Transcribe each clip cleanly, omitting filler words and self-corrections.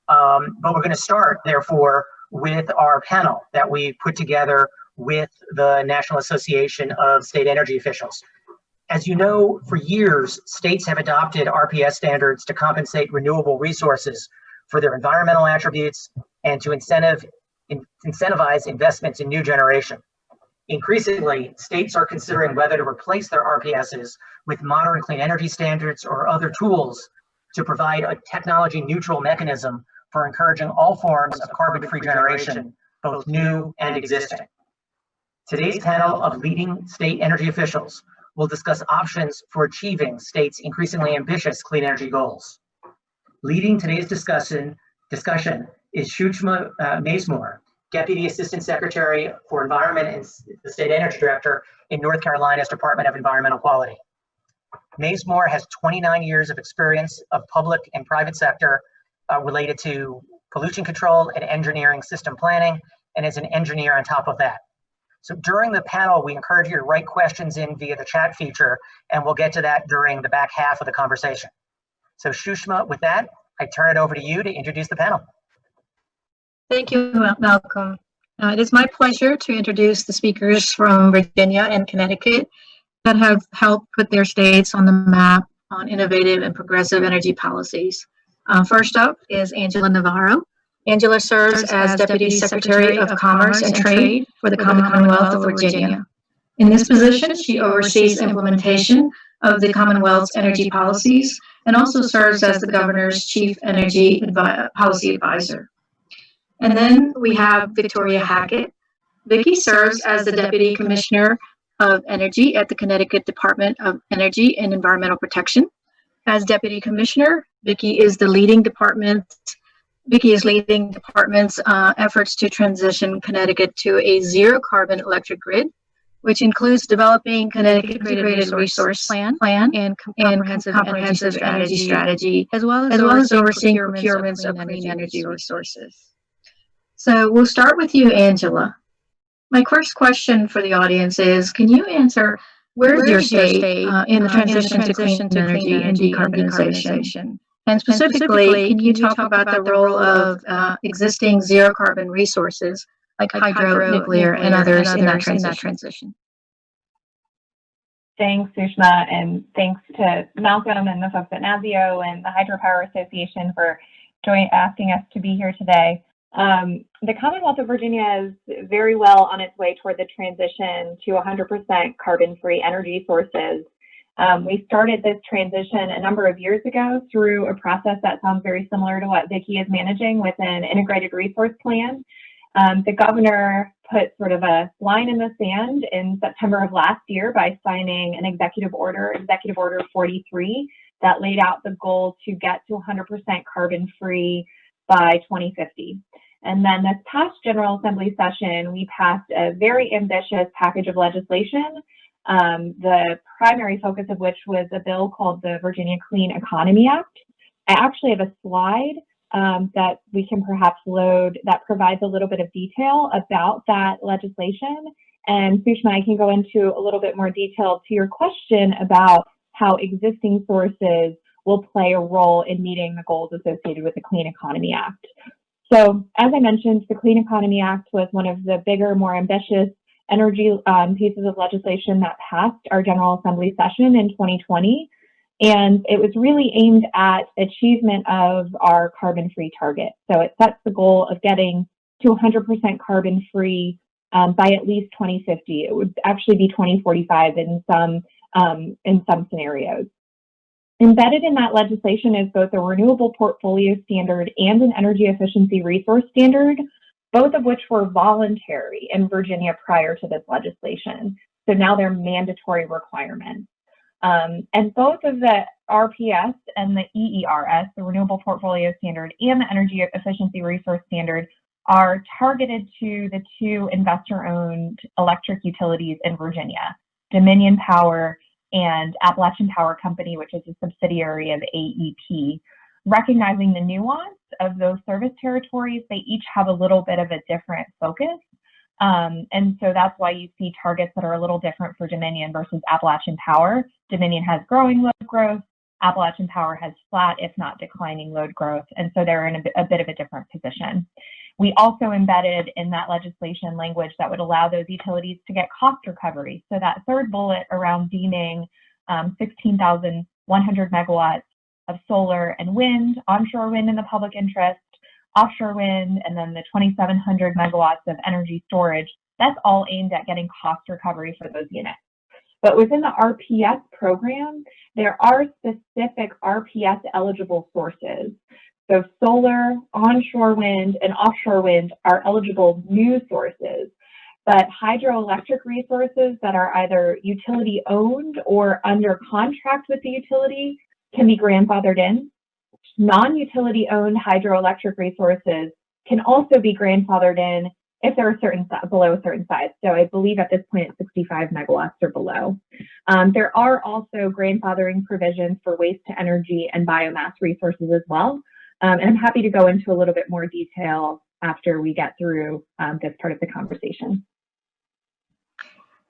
But we're going to start, therefore, with our panel that we put together with the National Association of State Energy Officials. As you know, for years, states have adopted RPS standards to compensate renewable resources for their environmental attributes and to incentivize investments in new generation. Increasingly, states are considering whether to replace their RPSs with modern clean energy standards or other tools to provide a technology-neutral mechanism for encouraging all forms of carbon-free generation, both new and existing. Today's panel of leading state energy officials will discuss options for achieving states' increasingly ambitious clean energy goals. Leading today's discussion is Shushma Mazemore, Deputy Assistant Secretary for Environment and the State Energy Director in North Carolina's Department of Environmental Quality. Mazemore has 29 years of experience of public and private sector related to pollution control and engineering system planning, and is an engineer on top of that. So during the panel, we encourage you to write questions in via the chat feature, and we'll get to that during the back half of the conversation. So Shushma, with that, I turn it over to you to introduce the panel. Thank you, Malcolm. It is my pleasure to introduce the speakers from Virginia and Connecticut that have helped put their states on the map on innovative and progressive energy policies. First up is Angela Navarro. Angela serves as Deputy Secretary of Commerce and Trade for the Commonwealth of Virginia. In this position, she oversees implementation of the Commonwealth's energy policies and also serves as the Governor's Chief Energy Policy Advisor. And then we have Victoria Hackett. Vicki serves as the Deputy Commissioner of Energy at the Connecticut Department of Energy and Environmental Protection. As Deputy Commissioner, Vicki is leading department's efforts to transition Connecticut to a zero carbon electric grid, which includes developing Connecticut's integrated resource plan and comprehensive energy strategy, as well as overseeing procurements of clean energy resources. So we'll start with you, Angela. My first question for the audience is, can you answer where is your state in the transition to clean energy and decarbonization? And specifically, can you talk about the role of existing zero carbon resources like hydro, nuclear, and others in that transition? Thanks, Sushma, and thanks to Malcolm and the folks at NASIO and the Hydropower Association for asking us to be here today. The Commonwealth of Virginia is very well on its way toward the transition to 100% carbon-free energy sources. We started this transition a number of years ago through a process that sounds very similar to what Vicki is managing with an integrated resource plan. The governor put sort of a line in the sand in September of last year by signing an executive order 43, that laid out the goal to get to 100% carbon-free by 2050. And then this past General Assembly session, we passed a very ambitious package of legislation, the primary focus of which was a bill called the Virginia Clean Economy Act. I actually have a slide that we can perhaps load that provides a little bit of detail about that legislation. And Sushma, I can go into a little bit more detail to your question about how existing sources will play a role in meeting the goals associated with the Clean Economy Act. So, as I mentioned, the Clean Economy Act was one of the bigger, more ambitious energy pieces of legislation that passed our General Assembly session in 2020. And it was really aimed at achievement of our carbon-free target. So it sets the goal of getting to 100% carbon-free by at least 2050. It would actually be 2045 in some scenarios. Embedded in that legislation is both a Renewable Portfolio Standard and an Energy Efficiency Resource Standard, both of which were voluntary in Virginia prior to this legislation. So now they're mandatory requirements. And both of the RPS and the EERS, the Renewable Portfolio Standard, and the Energy Efficiency Resource Standard are targeted to the two investor-owned electric utilities in Virginia, Dominion Power and Appalachian Power Company, which is a subsidiary of AEP. Recognizing the nuance of those service territories, they each have a little bit of a different focus. And so that's why you see targets that are a little different for Dominion versus Appalachian Power. Dominion has growing load growth. Appalachian Power has flat, if not declining, load growth, and so they're in a bit of a different position. We also embedded in that legislation language that would allow those utilities to get cost recovery. So that third bullet around deeming 16,100 megawatts of solar and wind, onshore wind in the public interest, offshore wind, and then the 2,700 megawatts of energy storage, that's all aimed at getting cost recovery for those units. But within the RPS program, there are specific RPS eligible sources. So solar, onshore wind, and offshore wind are eligible new sources. But hydroelectric resources that are either utility owned or under contract with the utility can be grandfathered in. Non-utility owned hydroelectric resources can also be grandfathered in if they're below a certain size. So I believe at this point it's 65 megawatts or below. There are also grandfathering provisions for waste to energy and biomass resources as well. And I'm happy to go into a little bit more detail after we get through this part of the conversation.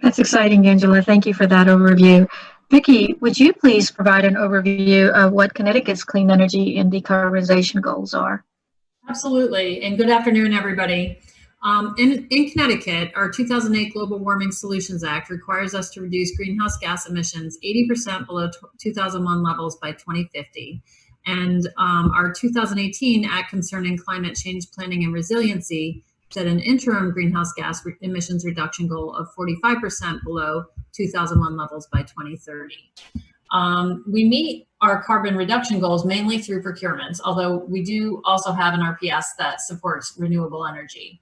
That's exciting, Angela. Thank you for that overview. Vicki, would you please provide an overview of what Connecticut's clean energy and decarbonization goals are? Absolutely, and good afternoon, everybody. In Connecticut, our 2008 Global Warming Solutions Act requires us to reduce greenhouse gas emissions 80% below 2001 levels by 2050. And our 2018 Act concerning climate change planning and resiliency set an interim greenhouse gas emissions reduction goal of 45% below 2001 levels by 2030. We meet our carbon reduction goals mainly through procurements, although we do also have an RPS that supports renewable energy.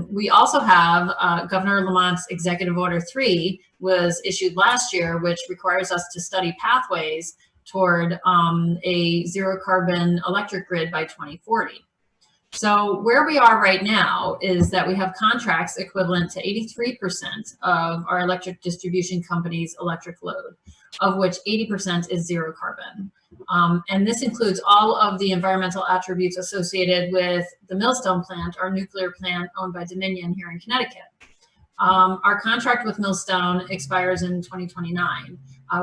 We also have Governor Lamont's Executive Order 3 was issued last year, which requires us to study pathways toward a zero carbon electric grid by 2040. So where we are right now is that we have contracts equivalent to 83% of our electric distribution company's electric load, of which 80% is zero carbon. And this includes all of the environmental attributes associated with the Millstone plant, our nuclear plant owned by Dominion here in Connecticut. Our contract with Millstone expires in 2029.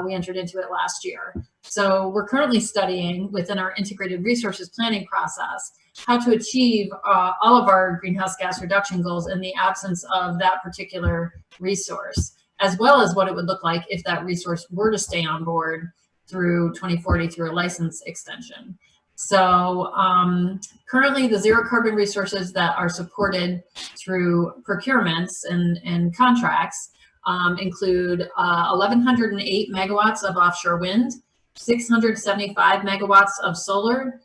We entered into it last year. So we're currently studying within our integrated resources planning process how to achieve all of our greenhouse gas reduction goals in the absence of that particular resource, as well as what it would look like if that resource were to stay on board through 2040 through a license extension. So currently the zero carbon resources that are supported through procurements and contracts include 1,108 megawatts of offshore wind, 675 megawatts of solar,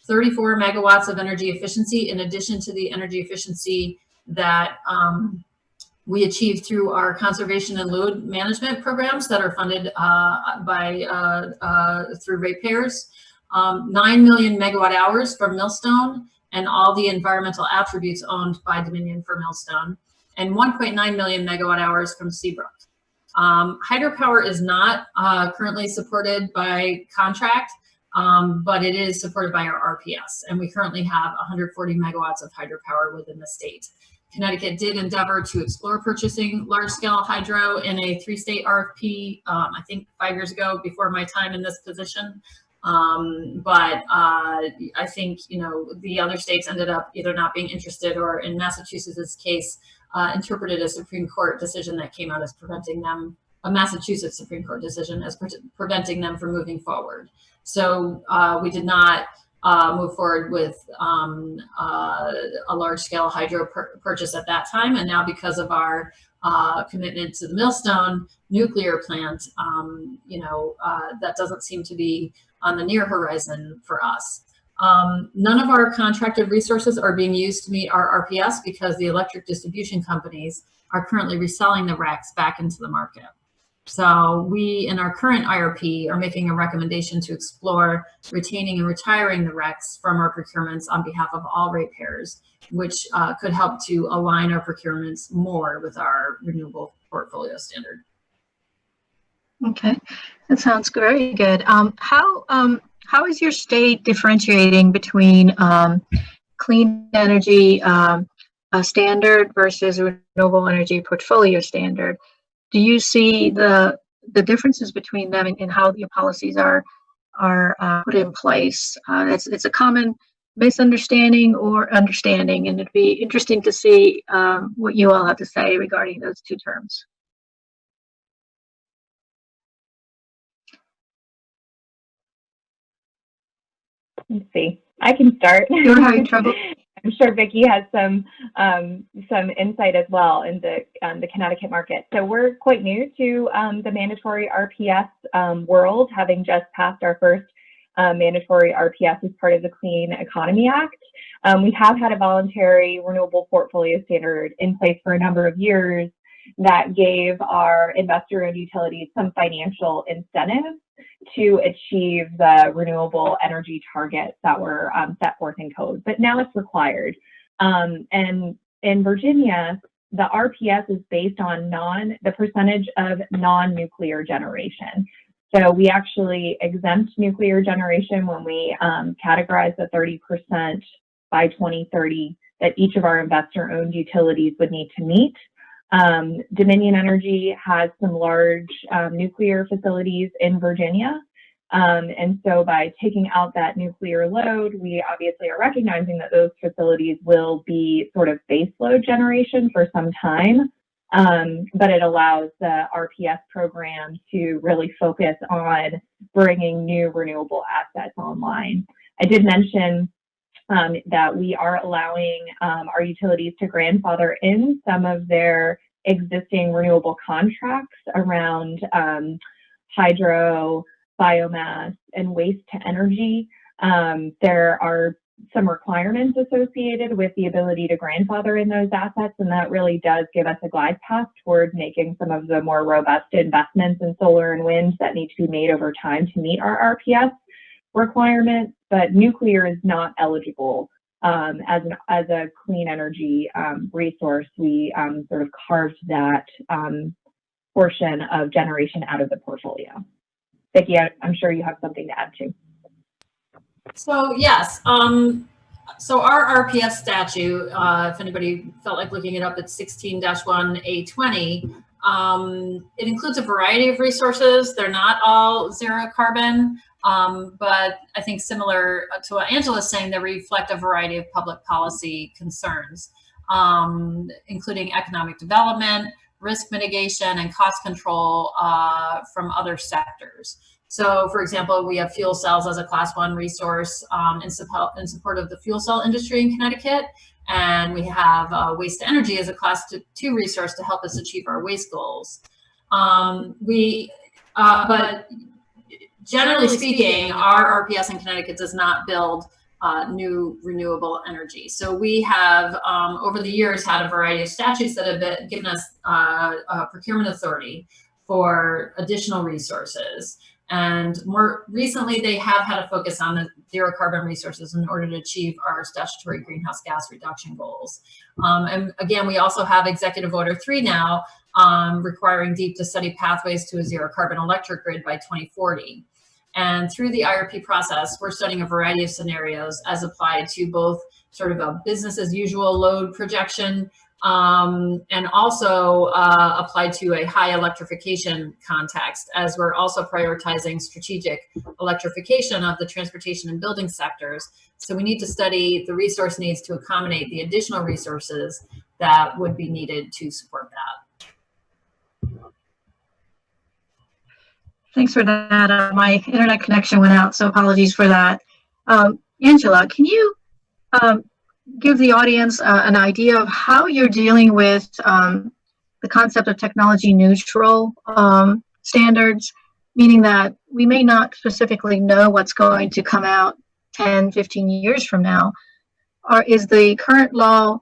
34 megawatts of energy efficiency, in addition to the energy efficiency that we achieve through our conservation and load management programs that are funded through ratepayers, 9 million megawatt hours from Millstone and all the environmental attributes owned by Dominion for Millstone, and 1.9 million megawatt hours from Seabrook. Hydropower is not currently supported by contract, but it is supported by our RPS, and we currently have 140 megawatts of hydropower within the state. Connecticut did endeavor to explore purchasing large-scale hydro in a 3-state RFP, I think 5 years ago, before my time in this position. But I think, the other states ended up either not being interested, or in Massachusetts' case, interpreted a Supreme Court decision that came out as preventing them, a Massachusetts Supreme Court decision as preventing them from moving forward. So we did not move forward with a large-scale hydro purchase at that time. And now, because of our commitment to the Millstone nuclear plant, that doesn't seem to be on the near horizon for us. None of our contracted resources are being used to meet our RPS because the electric distribution companies are currently reselling the RECs back into the market. So we, in our current IRP, are making a recommendation to explore retaining and retiring the RECs from our procurements on behalf of all ratepayers, which could help to align our procurements more with our Renewable Portfolio Standard. Okay, that sounds very good. How is your state differentiating between clean energy standard versus renewable energy portfolio standard? Do you see the differences between them and how your policies are are put in place. It's a common misunderstanding or understanding, and it'd be interesting to see what you all have to say regarding those two terms. Let's see. I can start. You're having trouble? I'm sure Vicki has some insight as well into the Connecticut market. So we're quite new to the mandatory RPS world, having just passed our first mandatory RPS as part of the Clean Economy Act. We have had a voluntary renewable portfolio standard in place for a number of years that gave our investor-owned utilities some financial incentives to achieve the renewable energy targets that were set forth in code, but now it's required. And in Virginia, the RPS is based on the percentage of non-nuclear generation. So we actually exempt nuclear generation when we categorize the 30% by 2030 that each of our investor-owned utilities would need to meet. Dominion Energy has some large nuclear facilities in Virginia. And so by taking out that nuclear load, we obviously are recognizing that those facilities will be sort of base load generation for some time. But it allows the RPS program to really focus on bringing new renewable assets online. I did mention that we are allowing our utilities to grandfather in some of their existing renewable contracts around hydro, biomass, and waste to energy. There are some requirements associated with the ability to grandfather in those assets, and that really does give us a glide path toward making some of the more robust investments in solar and wind that need to be made over time to meet our RPS requirements. But nuclear is not eligible as a clean energy resource. We sort of carved that portion of generation out of the portfolio. Vicki, I'm sure you have something to add too. So yes, so our RPS statute, if anybody felt like looking it up, it's 16-1A20. It includes a variety of resources. They're not all zero carbon, but I think similar to what Angela's saying, they reflect a variety of public policy concerns, including economic development, risk mitigation, and cost control from other sectors. So, for example, we have fuel cells as a Class 1 resource in support of the fuel cell industry in Connecticut, and we have waste to energy as a Class 2 resource to help us achieve our waste goals. But generally speaking, our RPS in Connecticut does not build new renewable energy. So we have, over the years, had a variety of statutes that have given us procurement authority for additional resources. And more recently, they have had a focus on the zero carbon resources in order to achieve our statutory greenhouse gas reduction goals. And again, we also have Executive Order 3 now requiring DEEP to study pathways to a zero carbon electric grid by 2040. And through the IRP process, we're studying a variety of scenarios as applied to both sort of a business as usual load projection and also applied to a high electrification context, as we're also prioritizing strategic electrification of the transportation and building sectors. So we need to study the resource needs to accommodate the additional resources that would be needed to support that. Thanks for that. My internet connection went out, so apologies for that. Angela, can you give the audience an idea of how you're dealing with the concept of technology neutral standards, meaning that we may not specifically know what's going to come out 10, 15 years from now? Is the current law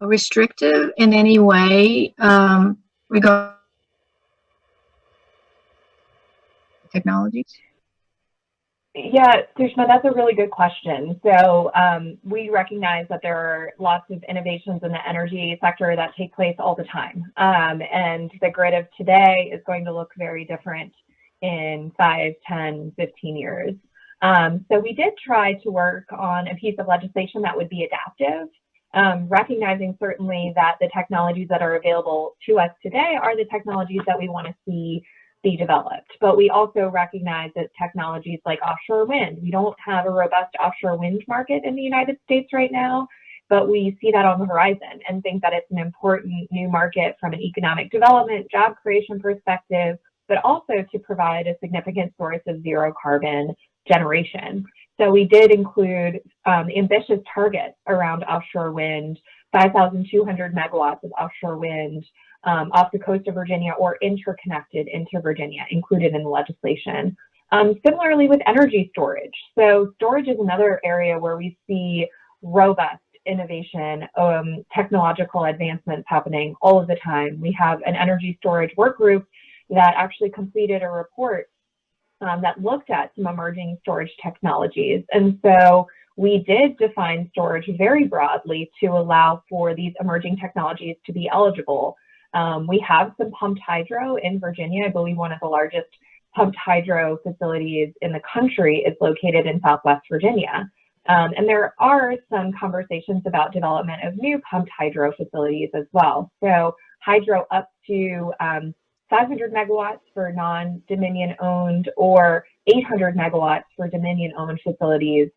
restrictive in any way regarding technologies? Yeah, Sushma, that's a really good question. So we recognize that there are lots of innovations in the energy sector that take place all the time. And the grid of today is going to look very different in 5, 10, 15 years. So we did try to work on a piece of legislation that would be adaptive, recognizing certainly that the technologies that are available to us today are the technologies that we want to see be developed. But we also recognize that technologies like offshore wind, we don't have a robust offshore wind market in the United States right now, but we see that on the horizon and think that it's an important new market from an economic development, job creation perspective, but also to provide a significant source of zero carbon generation. So we did include ambitious targets around offshore wind, 5,200 megawatts of offshore wind off the coast of Virginia or interconnected into Virginia, included in the legislation. Similarly with energy storage. So storage is another area where we see robust innovation, technological advancements happening all of the time. We have an energy storage work group that actually completed a report that looked at some emerging storage technologies. And so we did define storage very broadly to allow for these emerging technologies to be eligible. We have some pumped hydro in Virginia. I believe one of the largest pumped hydro facilities in the country is located in Southwest Virginia. And there are some conversations about development of new pumped hydro facilities as well. So hydro up to 500 megawatts for non-Dominion owned or 800 megawatts for Dominion owned facilities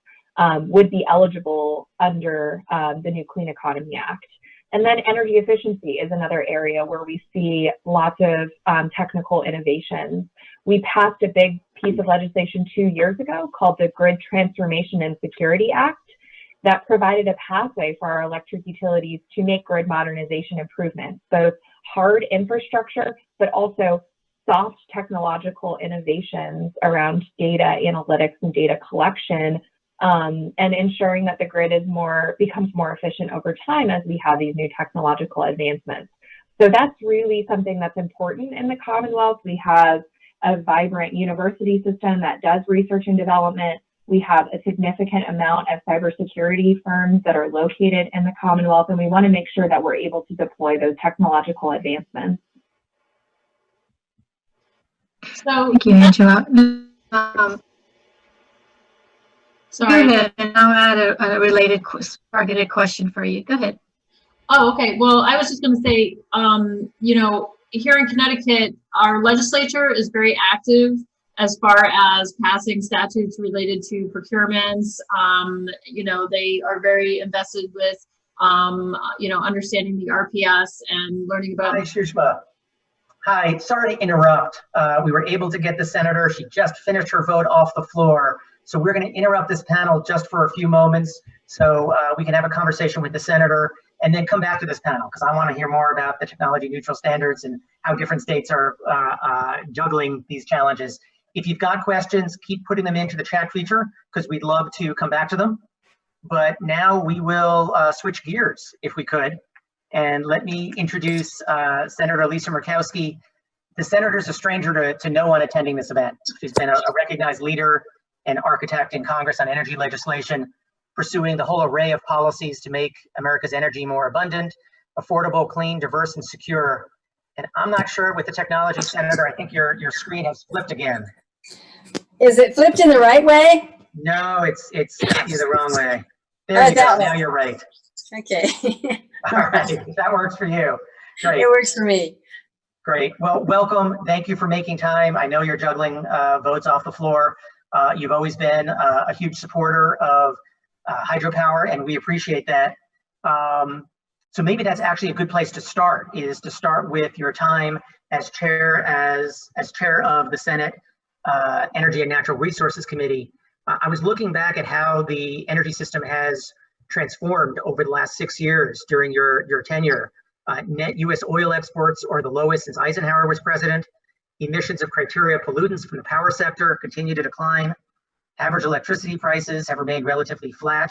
would be eligible under the new Clean Economy Act. And then energy efficiency is another area where we see lots of technical innovations. We passed a big piece of legislation 2 years ago called the Grid Transformation and Security Act that provided a pathway for our electric utilities to make grid modernization improvements, both hard infrastructure, but also soft technological innovations around data analytics and data collection, and ensuring that the grid is becomes more efficient over time as we have these new technological advancements. So that's really something that's important in the Commonwealth. We have a vibrant university system that does research and development. We have a significant amount of cybersecurity firms that are located in the Commonwealth, and we want to make sure that we're able to deploy those technological advancements. So, Thank you, Angela. sorry. Go ahead, and I'll add a related targeted question for you. Go ahead. Oh, okay. Well, I was just going to say, you know, here in Connecticut, our legislature is very active as far as passing statutes related to procurements. You know, they are very invested with, you know, understanding the RPS and learning about. Hi, Shushma. Hi, sorry to interrupt. We were able to get the senator. She just finished her vote off the floor. So we're going to interrupt this panel just for a few moments so we can have a conversation with the senator and then come back to this panel because I want to hear more about the technology neutral standards and how different states are juggling these challenges. If you've got questions, keep putting them into the chat feature because we'd love to come back to them. But now we will switch gears if we could. And let me introduce Senator Lisa Murkowski. The senator is a stranger to no one attending this event. She's been a recognized leader and architect in Congress on energy legislation, pursuing the whole array of policies to make America's energy more abundant, affordable, clean, diverse, and secure. And I'm not sure with the technology, Senator, I think your screen has flipped again. Is it flipped in the right way? No, it's the wrong way. There Oh, you go, that now way. you're right. Okay. All right, that works for you. Great. It works for me. Great. Well, welcome. Thank you for making time. I know you're juggling votes off the floor. You've always been a huge supporter of hydropower, and we appreciate that. So maybe that's actually a good place to start, is to start with your time as chair of the Senate Energy and Natural Resources Committee. I was looking back at how the energy system has transformed over the last 6 years during your tenure. Net U.S. oil exports are the lowest since Eisenhower was president. Emissions of criteria pollutants from the power sector continue to decline. Average electricity prices have remained relatively flat.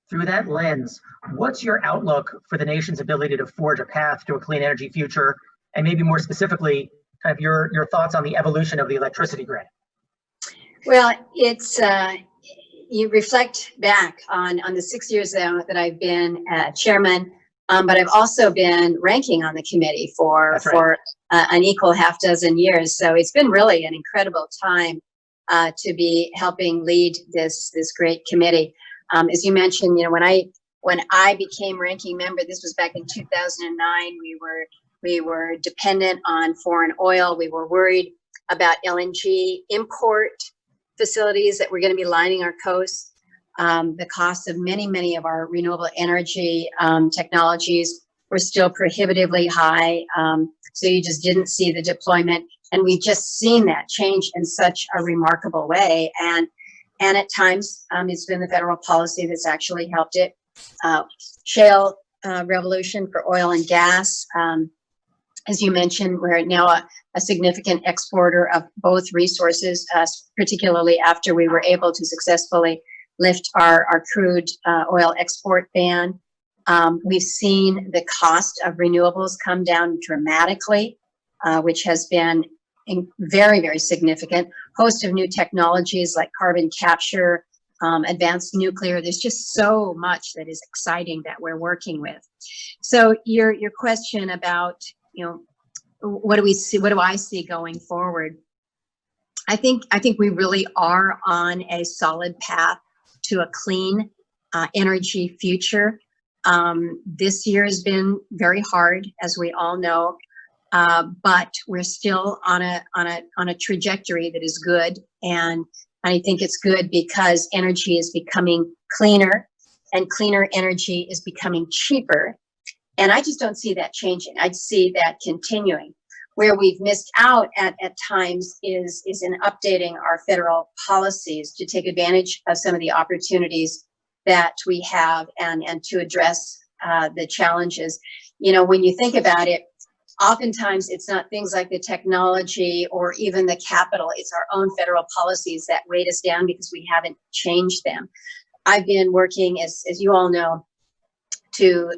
Through that lens, what's your outlook for the nation's ability to forge a path to a clean energy future? And maybe more specifically, kind of your thoughts on the evolution of the electricity grid. Well, it's you reflect back on the 6 years now that I've been chairman, but I've also been ranking on the committee for an equal half dozen years. So it's been really an incredible time to be helping lead this great committee. As you mentioned, you know, when I became ranking member, this was back in 2009. We were dependent on foreign oil. We were worried about LNG import facilities that we're going to be lining our coasts. The cost of many of our renewable energy technologies were still prohibitively high. So you just didn't see the deployment. And we've just seen that change in such a remarkable way. And at times, it's been the federal policy that's actually helped it. Shale revolution for oil and gas. As you mentioned, we're now a significant exporter of both resources, particularly after we were able to successfully lift our crude oil export ban. We've seen the cost of renewables come down dramatically, which has been very significant. Host of new technologies like carbon capture, advanced nuclear. There's just so much that is exciting that we're working with. So your question about, what do we see? What do I see going forward? I think we really are on a solid path to a clean energy future. This year has been very hard, as we all know, but we're still on a trajectory that is good, and I think it's good because energy is becoming cleaner, and cleaner energy is becoming cheaper. And I just don't see that changing. I see that continuing. Where we've missed out at times is in updating our federal policies to take advantage of some of the opportunities that we have and to address the challenges. When you think about it, oftentimes it's not things like the technology or even the capital. It's our own federal policies that weight us down because we haven't changed them. I've been working, as you all know, to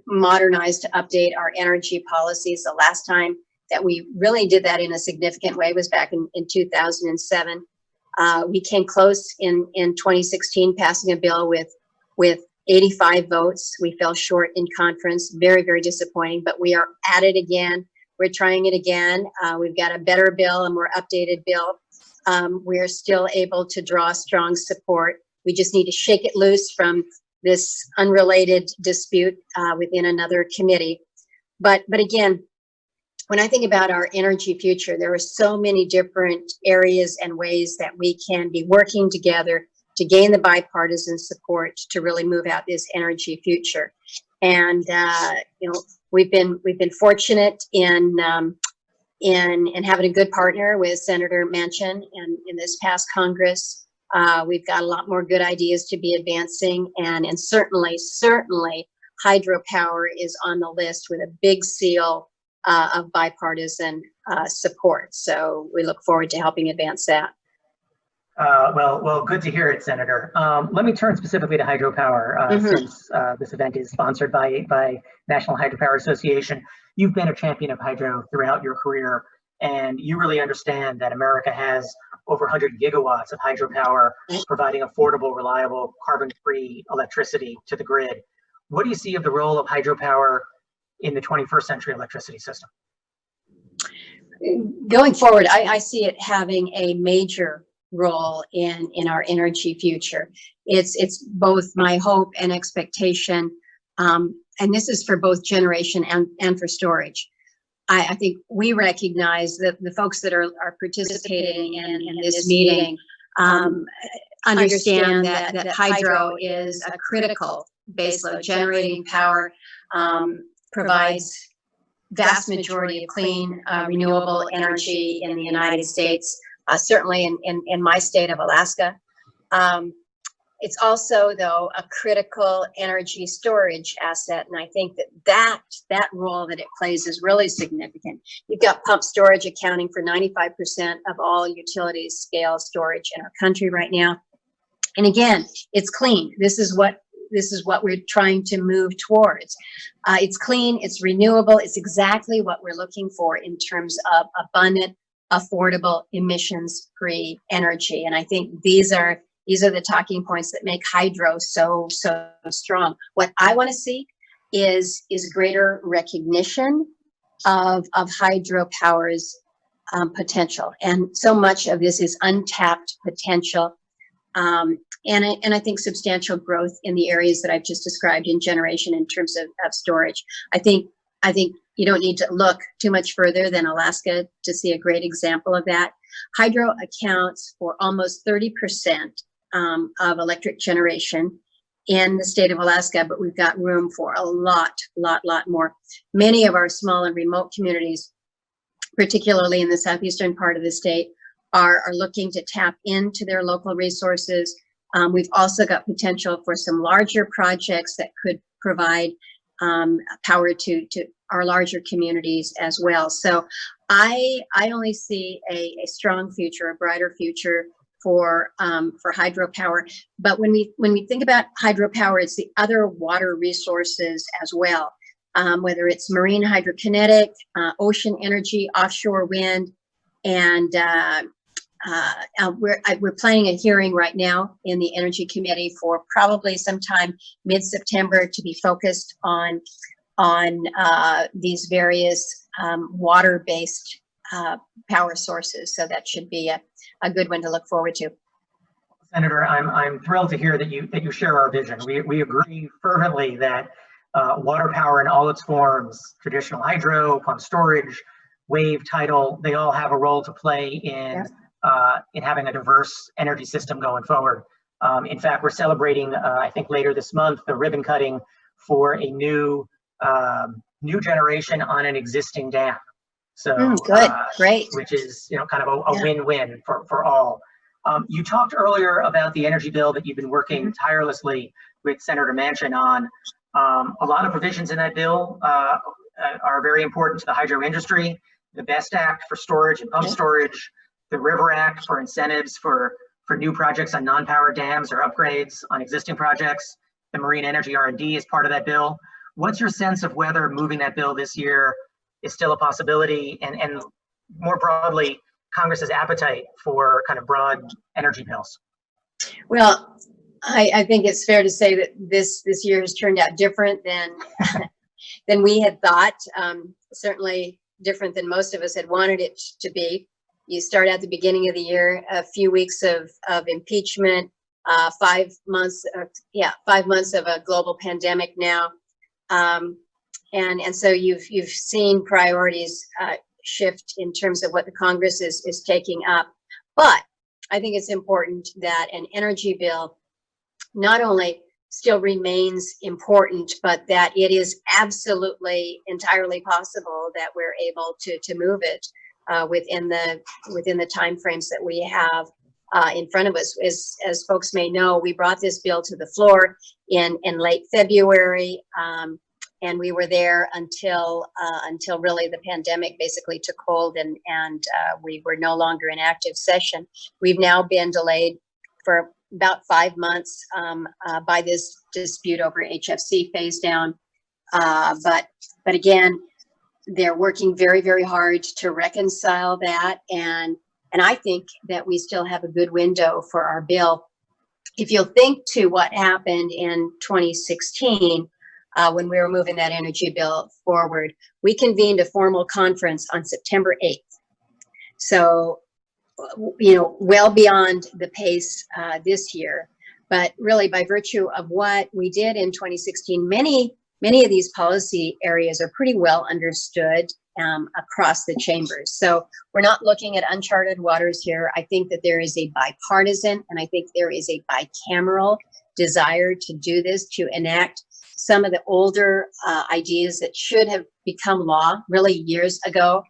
modernize, to update our energy policies. The last time that we really did that in a significant way was back in 2007. We came close in 2016, passing a bill with 85 votes. We fell short in conference, very disappointing, but we are at it again. We're trying it again. We've got a better bill, a more updated bill. We are still able to draw strong support. We just need to shake it loose from this unrelated dispute within another committee. But again, when I think about our energy future, there are so many different areas and ways that we can be working together to gain the bipartisan support to really move out this energy future. And we've been fortunate in having a good partner with Senator Manchin in this past Congress. We've got a lot more good ideas to be advancing, and certainly hydropower is on the list with a big seal of bipartisan support. So we look forward to helping advance that. Well, good to hear it, Senator. Let me turn specifically to hydropower, since this event is sponsored by National Hydropower Association. You've been a champion of hydro throughout your career, and you really understand that America has over 100 gigawatts of hydropower providing affordable, reliable, carbon-free electricity to the grid. What do you see of the role of hydropower in the 21st century electricity system? Going forward, I see it having a major role in our energy future. It's both my hope and expectation, and this is for both generation and for storage. I think we recognize that the folks that are participating in this meeting understand that hydro is a critical baseload generating power, provides vast majority of clean renewable energy in the United States, certainly in my state of Alaska. It's also, though, a critical energy storage asset, and I think that role that it plays is really significant. You've got pump storage accounting for 95% of all utility scale storage in our country right now. And again, it's clean. This is what we're trying to move towards. It's clean, it's renewable, it's exactly what we're looking for in terms of abundant, affordable, emissions-free energy. And I think these are the talking points that make hydro so strong. What I want to see is greater recognition of hydropower's potential. And so much of this is untapped potential. And I think substantial growth in the areas that I've just described in generation in terms of storage. I think you don't need to look too much further than Alaska to see a great example of that. Hydro accounts for almost 30% of electric generation in the state of Alaska, but we've got room for a lot more. Many of our small and remote communities, particularly in the southeastern part of the state, are looking to tap into their local resources. We've also got potential for some larger projects that could provide power to our larger communities as well. So I only see a strong future, a brighter future for hydropower. But when we think about hydropower, it's the other water resources as well, whether it's marine hydrokinetic, ocean energy, offshore wind, and we're planning a hearing right now in the Energy Committee for probably sometime mid-September to be focused on these various water-based power sources. So that should be a good one to look forward to. Senator, I'm thrilled to hear that you share our vision. We agree fervently that water power in all its forms, traditional hydro, pump storage, wave, tidal, they all have a role to play in having a diverse energy system going forward. In fact, we're celebrating, I think later this month, the ribbon cutting for a new generation on an existing dam. So good, great. Which is kind of a win-win for all. You talked earlier about the energy bill that you've been working tirelessly with Senator Manchin on. A lot of provisions in that bill are very important to the hydro industry. The BEST Act for storage and pump storage, the River Act for incentives for new projects on non-powered dams or upgrades on existing projects. The marine energy R&D is part of that bill. What's your sense of whether moving that bill this year is still a possibility, and more broadly, Congress's appetite for kind of broad energy bills? Well, I think it's fair to say that this year has turned out different than we had thought. Certainly different than most of us had wanted it to be. You start at the beginning of the year, a few weeks of impeachment, 5 months, 5 months of a global pandemic now. And so you've seen priorities shift in terms of what the Congress is taking up. But I think it's important that an energy bill not only still remains important, but that it is absolutely entirely possible that we're able to move it within the timeframes that we have in front of us. As folks may know, we brought this bill to the floor in late February. And we were there until really the pandemic basically took hold, and we were no longer in active session. We've now been delayed for about 5 months by this dispute over HFC phase down. But again, they're working very, very hard to reconcile that, and I think that we still have a good window for our bill. If you'll think to what happened in 2016. When we were moving that energy bill forward, we convened a formal conference on September 8th. So, well beyond the pace this year, but really by virtue of what we did in 2016, many of these policy areas are pretty well understood across the chambers. So we're not looking at uncharted waters here. I think that there is a bipartisan, and I think there is a bicameral desire to do this, to enact some of the older ideas that should have become law really years ago,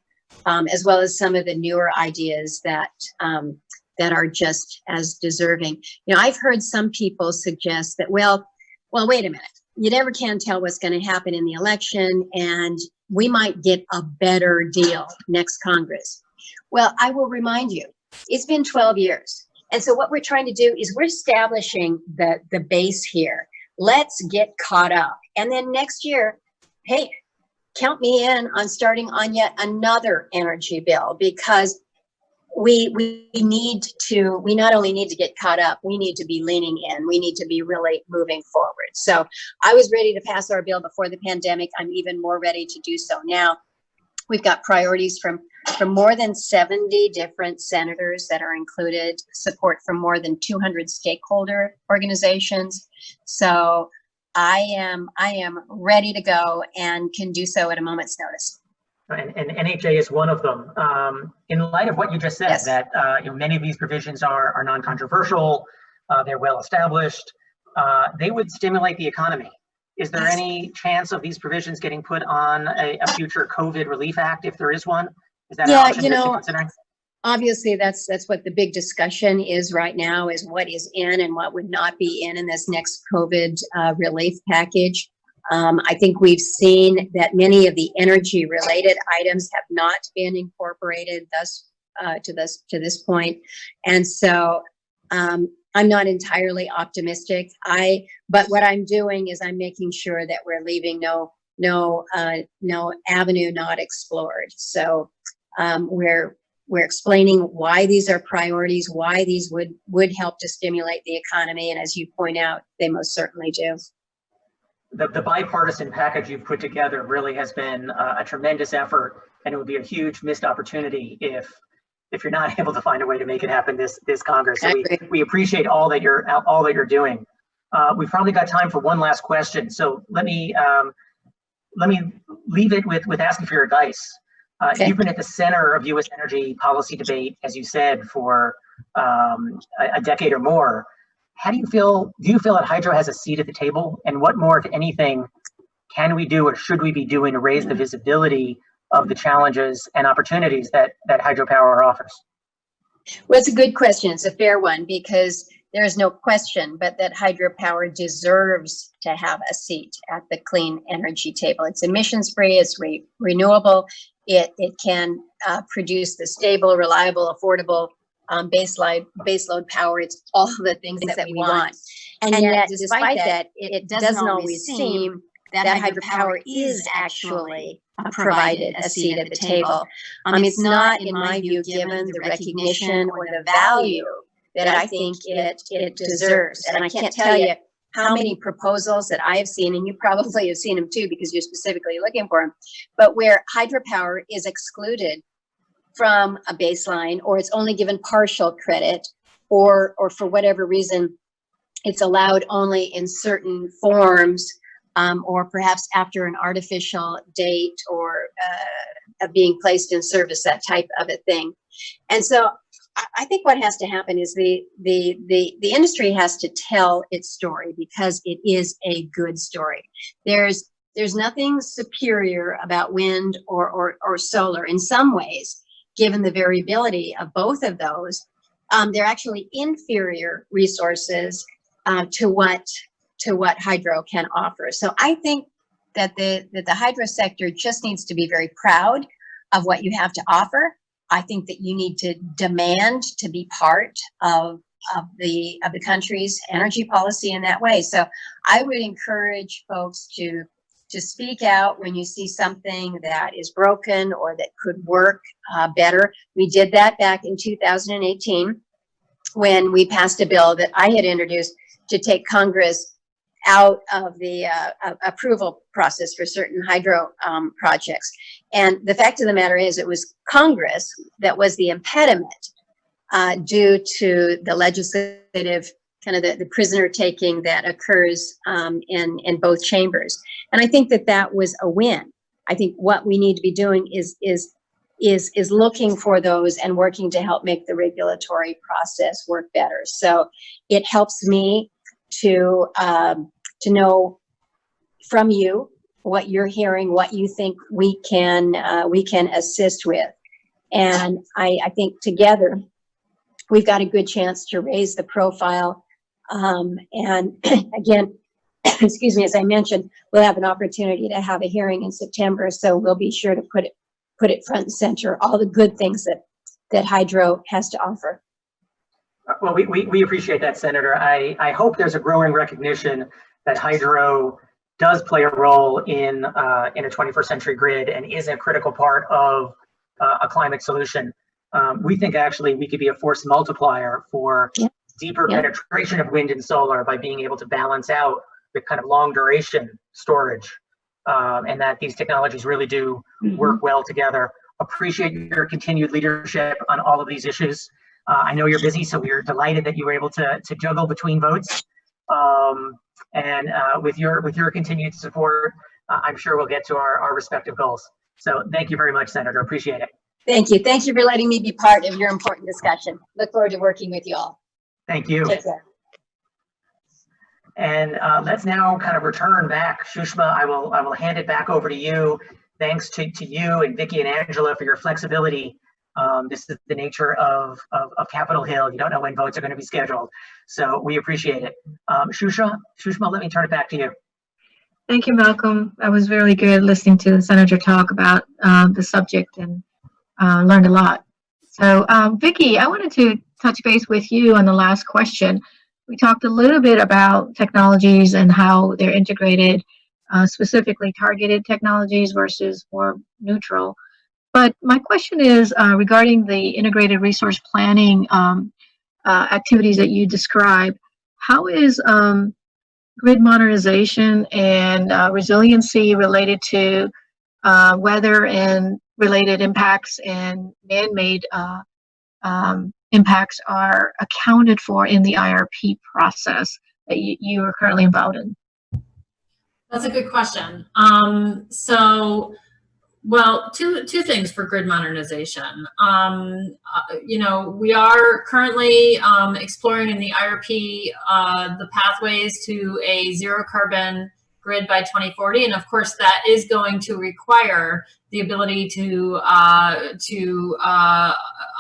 as well as some of the newer ideas that are just as deserving. I've heard some people suggest that, well, wait a minute. You never can tell what's going to happen in the election, and we might get a better deal next Congress. Well, I will remind you, it's been 12 years. And so what we're trying to do is we're establishing the base here. Let's get caught up. And then next year, hey, count me in on starting on yet another energy bill, because we not only need to get caught up, we need to be leaning in. We need to be really moving forward. So I was ready to pass our bill before the pandemic. I'm even more ready to do so now. We've got priorities from more than 70 different senators that are included, support from more than 200 stakeholder organizations. So I am ready to go and can do so at a moment's notice. And NHA is one of them. In light of what you just said, Yes. that many of these provisions are non-controversial, they're well established, they would stimulate the economy. Is there Yes. any chance of these provisions getting put on a future COVID relief act, if there is one? Is that an Yeah, option you're considering? Obviously, that's what the big discussion is right now, is what is in and what would not be in this next COVID relief package. I think we've seen that many of the energy related items have not been incorporated to this point. And so I'm not entirely optimistic. But what I'm doing is I'm making sure that we're leaving no avenue not explored. So we're explaining why these are priorities, why these would help to stimulate the economy. And as you point out, they most certainly do. The bipartisan package you've put together really has been a tremendous effort, and it would be a huge missed opportunity if you're not able to find a way to make it happen this Congress. So we appreciate all that you're doing. We've probably got time for one last question. So let me leave it with asking for your advice. Okay. You've been at the center of U.S. energy policy debate, as you said, for a decade or more. How do you feel? Do you feel that hydro has a seat at the table? And what more, if anything, can we do or should we be doing to raise the visibility of the challenges and opportunities that hydropower offers? Well, it's a good question. It's a fair one, because there's no question but that hydropower deserves to have a seat at the clean energy table. It's emissions free, it's renewable, it can produce the stable, reliable, affordable baseload power. It's all the things that we want. And yet, despite that, it doesn't always seem that hydropower is actually provided a seat at the table. It's not, in my view, given the recognition or the value that I think it deserves. And I can't tell you how many proposals that I have seen, and you probably have seen them too, because you're specifically looking for them, but where hydropower is excluded from a baseline, or it's only given partial credit, or for whatever reason, it's allowed only in certain forms, or perhaps after an artificial date, or being placed in service, that type of a thing. And so I think what has to happen is the industry has to tell its story, because it is a good story. There's nothing superior about wind or solar in some ways, given the variability of both of those. They're actually inferior resources to what hydro can offer. So I think that the hydro sector just needs to be very proud of what you have to offer. I think that you need to demand to be part of the country's energy policy in that way. So I would encourage folks to speak out when you see something that is broken or that could work better. We did that back in 2018 when we passed a bill that I had introduced to take Congress out of the approval process for certain hydro projects. And the fact of the matter is, it was Congress that was the impediment due to the legislative kind of the prisoner taking that occurs in both chambers. And I think that was a win. I think what we need to be doing is looking for those and working to help make the regulatory process work better. So it helps me to know from you what you're hearing, what you think we can assist with. And I think together we've got a good chance to raise the profile. And again, excuse me, as I mentioned, we'll have an opportunity to have a hearing in September, so we'll be sure to put it front and center, all the good things that hydro has to offer. Well, we appreciate that, Senator. I hope there's a growing recognition that hydro does play a role in a 21st century grid and is a critical part of a climate solution. We think actually we could be a force multiplier for deeper penetration of wind and solar by being able to balance out the kind of long duration storage, and that these technologies really do work well together. Appreciate your continued leadership on all of these issues. I know you're busy, so we're delighted that you were able to juggle between votes. And with your continued support, I'm sure we'll get to our respective goals. So thank you very much, Senator. Appreciate it. Thank you. Thank you for letting me be part of your important discussion. Look forward to working with you all. Thank you. Take care. And let's now kind of return back. Shushma, I will hand it back over to you. Thanks to you and Vicki and Angela for your flexibility. This is the nature of Capitol Hill. You don't know when votes are going to be scheduled. So we appreciate it. Shushma, let me turn it back to you. Thank you, Malcolm. That was really good listening to the Senator talk about the subject and learned a lot. So Vicki, I wanted to touch base with you on the last question. We talked a little bit about technologies and how they're integrated, specifically targeted technologies versus more neutral. But my question is regarding the integrated resource planning activities that you described. How is grid modernization and resiliency related to weather and related impacts and man-made impacts are accounted for in the IRP process that you are currently involved in? That's a good question. Well, two things for grid modernization. We are currently exploring in the IRP the pathways to a zero carbon grid by 2040, and of course that is going to require the ability to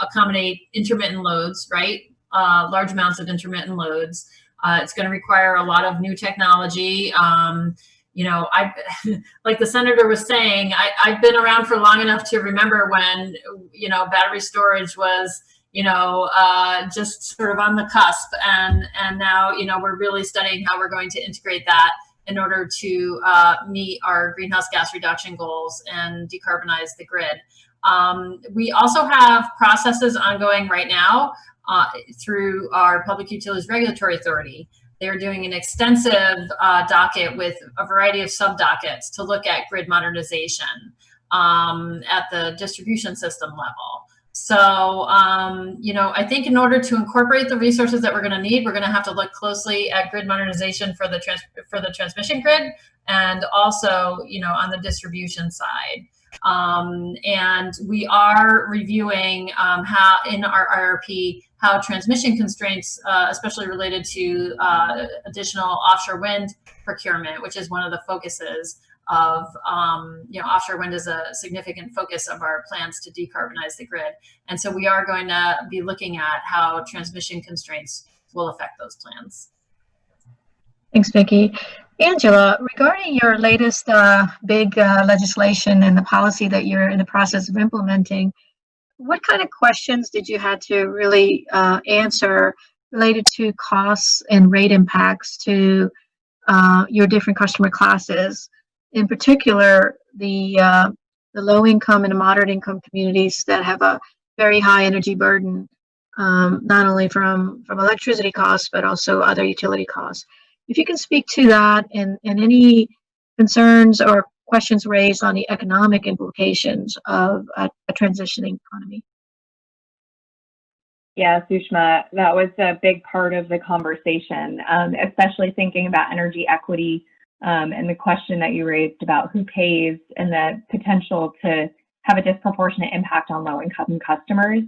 accommodate intermittent loads, right? Large amounts of intermittent loads. It's going to require a lot of new technology. I like the senator was saying, I've been around for long enough to remember when, battery storage was, just sort of on the cusp. And now, we're really studying how we're going to integrate that in order to meet our greenhouse gas reduction goals and decarbonize the grid. We also have processes ongoing right now through our Public Utilities Regulatory Authority. They're doing an extensive docket with a variety of sub-dockets to look at grid modernization at the distribution system level. So, I think in order to incorporate the resources that we're going to need, we're going to have to look closely at grid modernization for the transmission grid and also, on the distribution side. And we are reviewing how in our IRP how transmission constraints, especially related to additional offshore wind procurement, which is one of the focuses of, offshore wind is a significant focus of our plans to decarbonize the grid. And so we are going to be looking at how transmission constraints will affect those plans. Thanks, Vicki. Angela, regarding your latest big legislation and the policy that you're in the process of implementing, what kind of questions did you have to really answer related to costs and rate impacts to your different customer classes? In particular, the low-income and moderate-income communities that have a very high energy burden, not only from electricity costs, but also other utility costs. If you can speak to that and any concerns or questions raised on the economic implications of a transitioning economy. Yeah, Sushma, that was a big part of the conversation, especially thinking about energy equity and the question that you raised about who pays and the potential to have a disproportionate impact on low-income customers.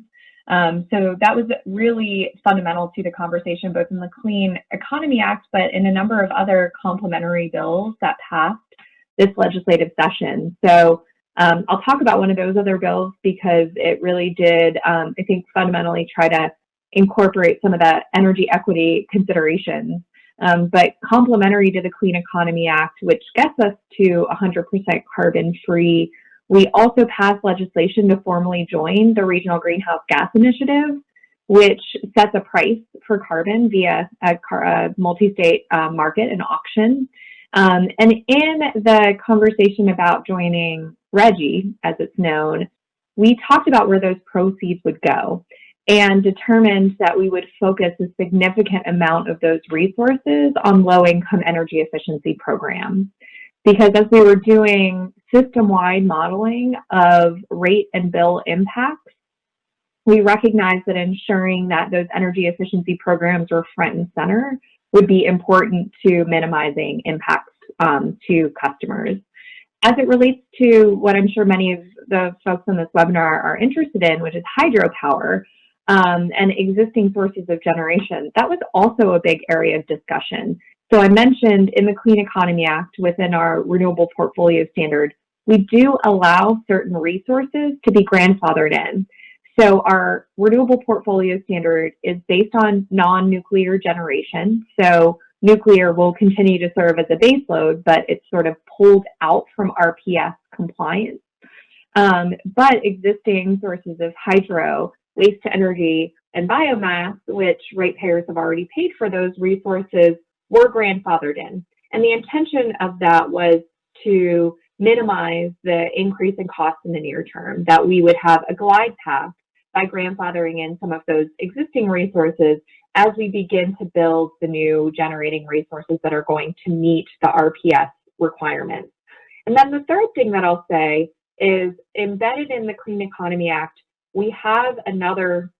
So that was really fundamental to the conversation, both in the Clean Economy Act, but in a number of other complementary bills that passed this legislative session. So I'll talk about one of those other bills because it really did, I think, fundamentally try to incorporate some of the energy equity considerations. But complementary to the Clean Economy Act, which gets us to 100% carbon-free, we also passed legislation to formally join the Regional Greenhouse Gas Initiative, which sets a price for carbon via a multi-state market and auction. And in the conversation about joining RGGI, as it's known, we talked about where those proceeds would go and determined that we would focus a significant amount of those resources on low-income energy efficiency programs. Because as we were doing system-wide modeling of rate and bill impacts, we recognized that ensuring that those energy efficiency programs were front and center would be important to minimizing impacts to customers. As it relates to what I'm sure many of the folks on this webinar are interested in, which is hydropower and existing sources of generation, that was also a big area of discussion. So I mentioned in the Clean Economy Act within our Renewable Portfolio Standard, we do allow certain resources to be grandfathered in. So our Renewable Portfolio Standard is based on non-nuclear generation. So nuclear will continue to serve as a baseload, but it's sort of pulled out from RPS compliance. But existing sources of hydro, waste to energy, and biomass, which ratepayers have already paid for those resources, were grandfathered in. And the intention of that was to minimize the increase in costs in the near term, that we would have a glide path by grandfathering in some of those existing resources as we begin to build the new generating resources that are going to meet the RPS requirements. And then the third thing that I'll say is embedded in the Clean Economy Act, we have another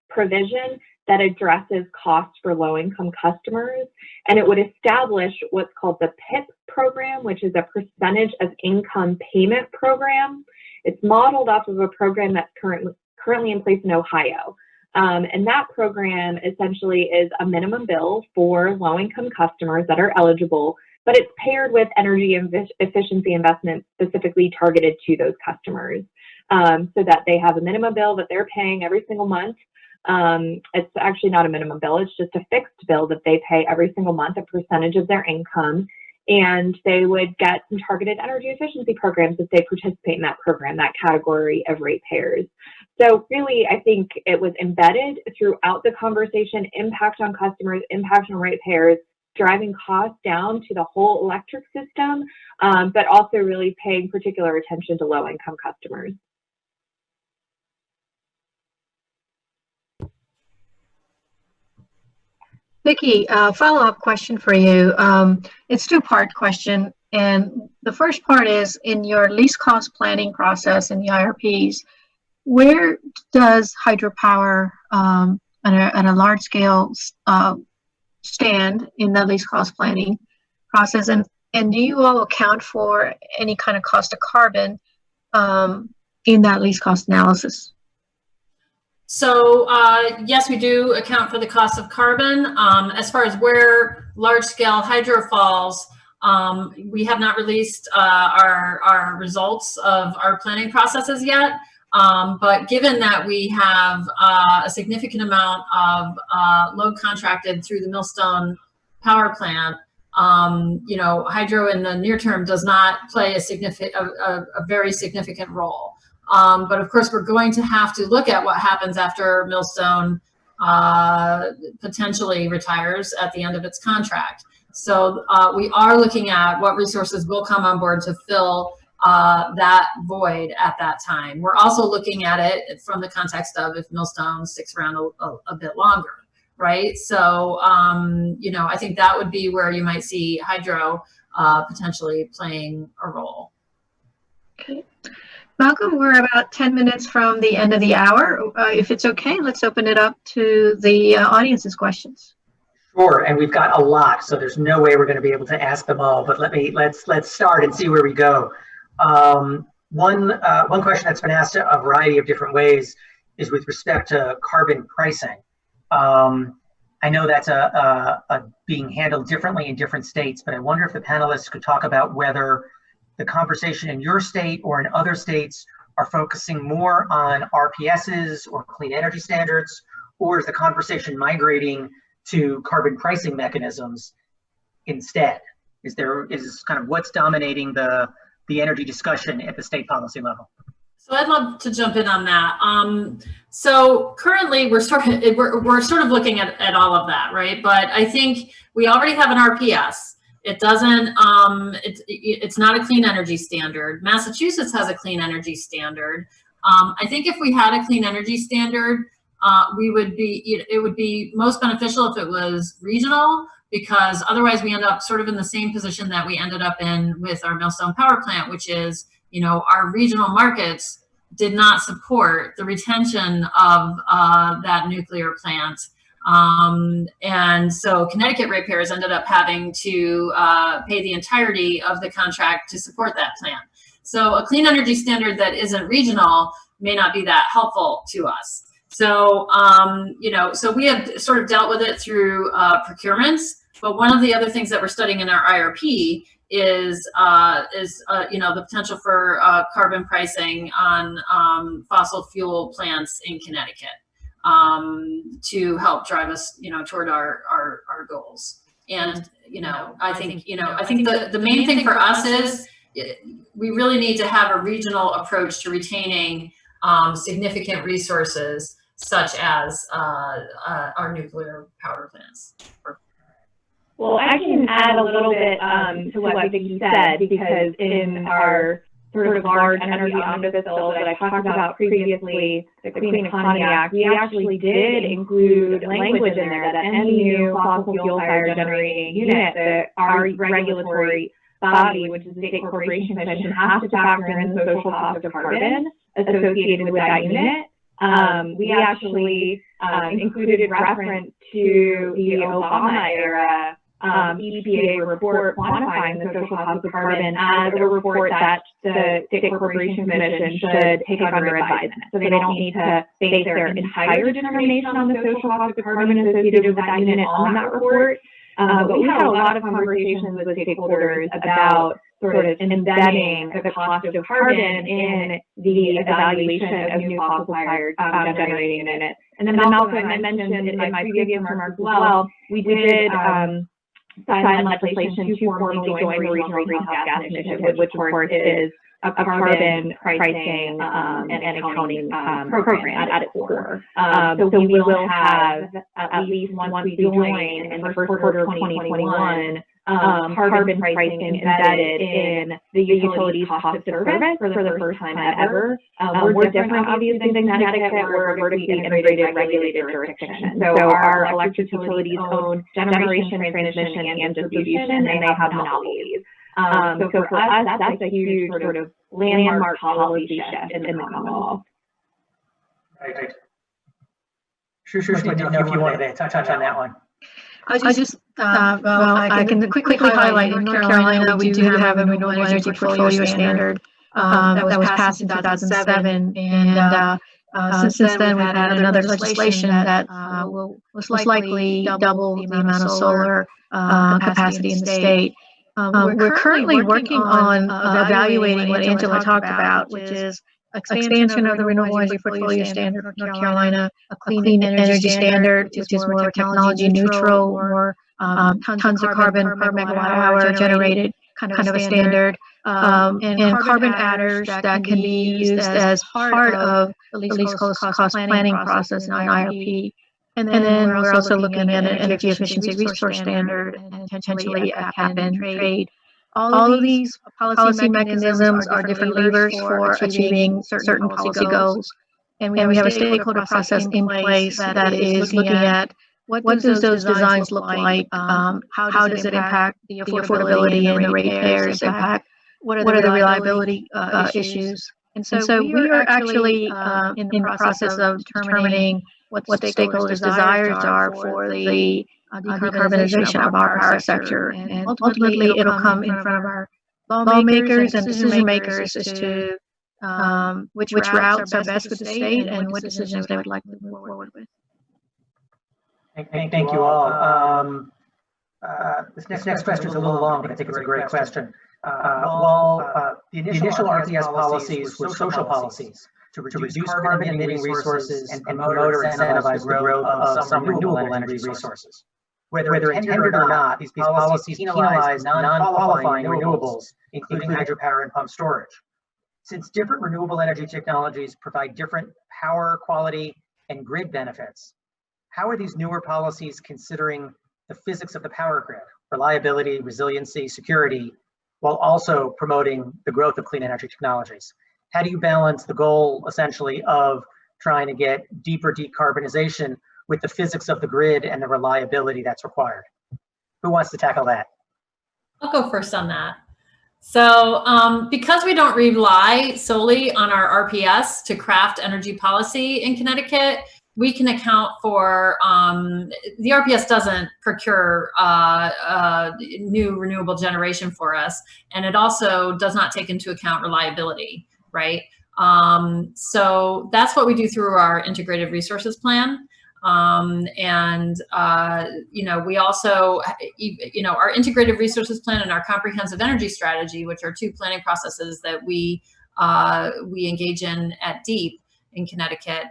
provision that addresses costs for low-income customers, and it would establish what's called the Pip program, which is a percentage of income payment program. It's modeled off of a program that's currently in place in Ohio. And that program essentially is a minimum bill for low-income customers that are eligible, but it's paired with energy efficiency investments specifically targeted to those customers, so that they have a minimum bill that they're paying every single month. It's actually not a minimum bill, it's just a fixed bill that they pay every single month, a percentage of their income, and they would get some targeted energy efficiency programs if they participate in that program, that category of ratepayers. So really, I think it was embedded throughout the conversation, impact on customers, impact on ratepayers, driving costs down to the whole electric system, but also really paying particular attention to low-income customers. Vicki, follow-up question for you. It's a two-part question. And the first part is, in your least cost planning process in the IRPs, where does hydropower on a large scale stand in the least cost planning process? And do you all account for any kind of cost of carbon in that least cost analysis? So yes, we do account for the cost of carbon. As far as where large scale hydro falls, we have not released our results of our planning processes yet. But given that we have a significant amount of load contracted through the Millstone power plant, you know, hydro in the near term does not play a very significant role. But of course, we're going to have to look at what happens after Millstone potentially retires at the end of its contract. So we are looking at what resources will come on board to fill that void at that time. We're also looking at it from the context of if Millstone sticks around a bit longer, right? So, you know, I think that would be where you might see hydro potentially playing a role. Okay. Malcolm, we're about 10 minutes from the end of the hour. If it's okay, let's open it up to the audience's questions. Sure, and we've got a lot, so there's no way we're going to be able to ask them all. But let's start and see where we go. One question that's been asked a variety of different ways is with respect to carbon pricing. I know that's being handled differently in different states, but I wonder if the panelists could talk about whether the conversation in your state or in other states are focusing more on RPSs or clean energy standards, or is the conversation migrating to carbon pricing mechanisms instead? Is kind of what's dominating the energy discussion at the state policy level? So I'd love to jump in on that. So currently we're sort of looking at all of that, right? But I think we already have an RPS. It doesn't, it's not a clean energy standard. Massachusetts has a clean energy standard. I think if we had a clean energy standard, it would be most beneficial if it was regional, because otherwise we end up sort of in the same position that we ended up in with our Millstone power plant, which is, you know, our regional markets did not support the retention of that nuclear plant. And so Connecticut ratepayers ended up having to pay the entirety of the contract to support that plan. So a clean energy standard that isn't regional may not be that helpful to us. So, so we have sort of dealt with it through procurements, but one of the other things that we're studying in our IRP is the potential for carbon pricing on fossil fuel plants in Connecticut to help drive us, toward our goals. And, I think the main thing for us is we really need to have a regional approach to retaining significant resources such as our nuclear power plants. Well, I can add a little bit to what Vicki said, because in our sort of large energy omnibus bill that I talked about previously, the Clean Economy Act, we actually did include language in there that any new fossil fuel fired generating unit, that our regulatory body, which is the State Corporation Commission, has to factor in the social cost of carbon associated with that unit. We actually included reference to the Obama era EPA report quantifying the social cost of carbon as a report that the State Corporation Commission should take under advisement. So they don't need to base their entire determination on the social cost of carbon associated with that unit on that report. But we had a lot of conversations with stakeholders about sort of embedding the cost of carbon in the evaluation of new fossil-fired generating units. And then also, I mentioned in my previous remarks as well, we did sign legislation to formally join the Regional Greenhouse Gas Initiative, which of course is a carbon pricing and accounting program at its core. So we will have, at least once we join in the first quarter of 2021, carbon pricing embedded in the utilities cost of service for the first time ever. We're different, obviously, than Connecticut. We're a vertically integrated, regulated jurisdiction. So our electric utilities own generation, transmission, and distribution, and they have monopolies. So for us, that's a huge sort of landmark policy shift in the Commonwealth. Right. Sure. Didn't know if you wanted to touch on that one. I just, I can quickly highlight in North Carolina, we do have a Renewable Energy Portfolio Standard that was passed in 2007. And since then, we've had another legislation that will most likely double the amount of solar capacity in the state. We're currently working on evaluating what Angela talked about, which is expansion of the Renewable Energy Portfolio Standard for North Carolina, a clean energy standard, which is more technology neutral, or tons of carbon per megawatt hour generated, kind of a standard, and carbon adders that can be used as part of the least cost planning process in IRP. And then we're also looking at an energy efficiency resource standard and potentially a cap and trade. All of these policy mechanisms are different levers for achieving certain policy goals. And we have a stakeholder process in place that is looking at what does those designs look like, how does it impact the affordability and the ratepayers impact, what are the reliability issues. And so we are actually in the process of determining what stakeholders' desires are for the decarbonization of our power sector. And ultimately, it'll come in front of our lawmakers and decision makers as to which routes are best with the state and what decisions they would like to move forward with. Thank you all. This next question is a little long, but I think it's a great question. While the initial RTS policies were social policies to reduce carbon emitting resources and promote or incentivize the growth of some renewable energy resources. Whether intended or not, these policies penalize non-qualifying renewables, including hydropower and pump storage. Since different renewable energy technologies provide different power quality and grid benefits, how are these newer policies considering the physics of the power grid, reliability, resiliency, security, while also promoting the growth of clean energy technologies? How do you balance the goal, essentially, of trying to get deeper decarbonization with the physics of the grid and the reliability that's required? Who wants to tackle that? I'll go first on that. So because we don't rely solely on our RPS to craft energy policy in Connecticut, we can account for, the RPS doesn't procure new renewable generation for us, and it also does not take into account reliability, right? So that's what we do through our integrated resources plan. We also, our integrated resources plan and our comprehensive energy strategy, which are two planning processes that we engage in at DEEP in Connecticut,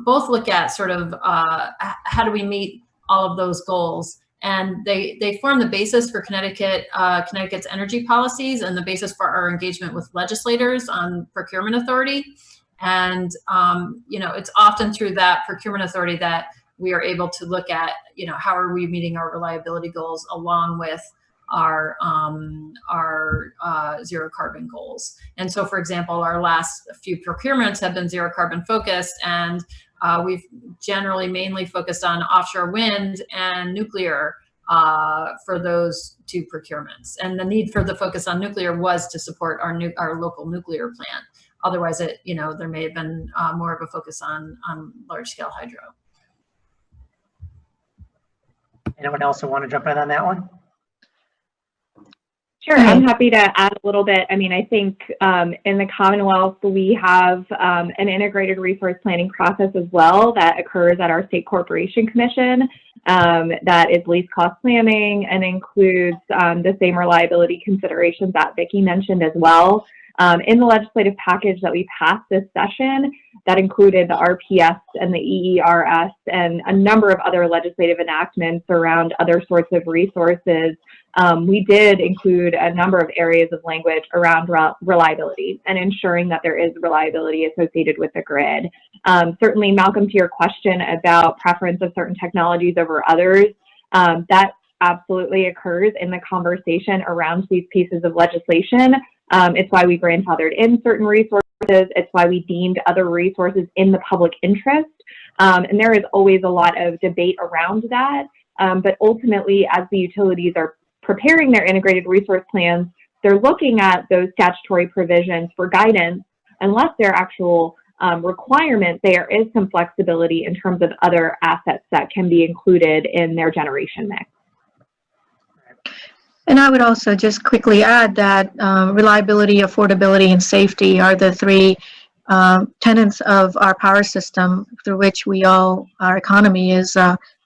both look at sort of how do we meet all of those goals. And they form the basis for Connecticut's energy policies and the basis for our engagement with legislators on procurement authority. And, it's often through that procurement authority that we are able to look at, how are we meeting our reliability goals along with our zero carbon goals. And so, for example, our last few procurements have been zero carbon focused, and we've generally mainly focused on offshore wind and nuclear for those two procurements. And the need for the focus on nuclear was to support our local nuclear plant. Otherwise, there may have been more of a focus on large scale hydro. Anyone else who want to jump in on that one? Sure, I'm happy to add a little bit. I mean, I think in the Commonwealth, we have an integrated resource planning process as well that occurs at our State Corporation Commission that is least cost planning and includes the same reliability considerations that Vicki mentioned as well. In the legislative package that we passed this session, that included the RPS and the EERS and a number of other legislative enactments around other sorts of resources. We did include a number of areas of language around reliability and ensuring that there is reliability associated with the grid. Certainly, Malcolm, to your question about preference of certain technologies over others, that absolutely occurs in the conversation around these pieces of legislation. It's why we grandfathered in certain resources. It's why we deemed other resources in the public interest. And there is always a lot of debate around that. But ultimately, as the utilities are preparing their integrated resource plans, they're looking at those statutory provisions for guidance. Unless they're actual requirements, there is some flexibility in terms of other assets that can be included in their generation mix. And I would also just quickly add that reliability, affordability, and safety are the three tenets of our power system through which our economy is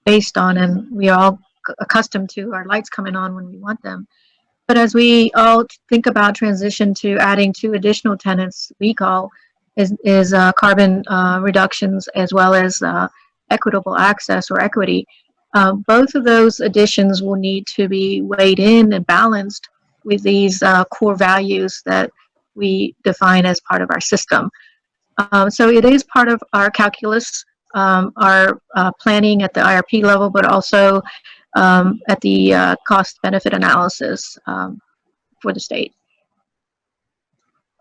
based on, and we are all accustomed to our lights coming on when we want them. But as we all think about transition to adding two additional tenets, we call is carbon reductions as well as equitable access or equity. Both of those additions will need to be weighed in and balanced with these core values that we define as part of our system. So it is part of our calculus, our planning at the IRP level, but also at the cost-benefit analysis for the state.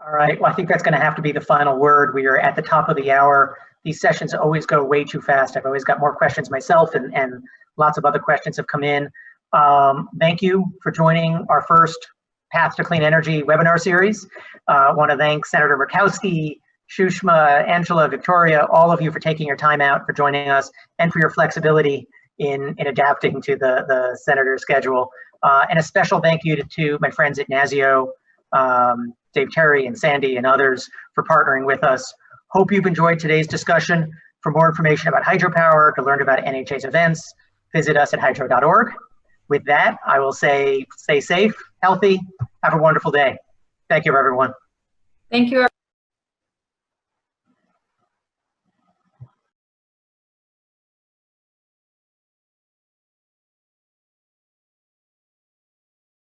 All right, well, I think that's going to have to be the final word. We are at the top of the hour. These sessions always go way too fast. I've always got more questions myself, and lots of other questions have come in. Thank you for joining our first Path to Clean Energy webinar series. I want to thank Senator Murkowski, Shushma, Angela, Victoria, all of you for taking your time out, for joining us, and for your flexibility in adapting to the senator's schedule. And a special thank you to my friends at NASIO, Dave Terry and Sandy and others for partnering with us. Hope you've enjoyed today's discussion. For more information about hydropower, to learn about NHA's events, visit us at hydro.org. With that, I will say, stay safe, healthy, have a wonderful day. Thank you, everyone. Thank you.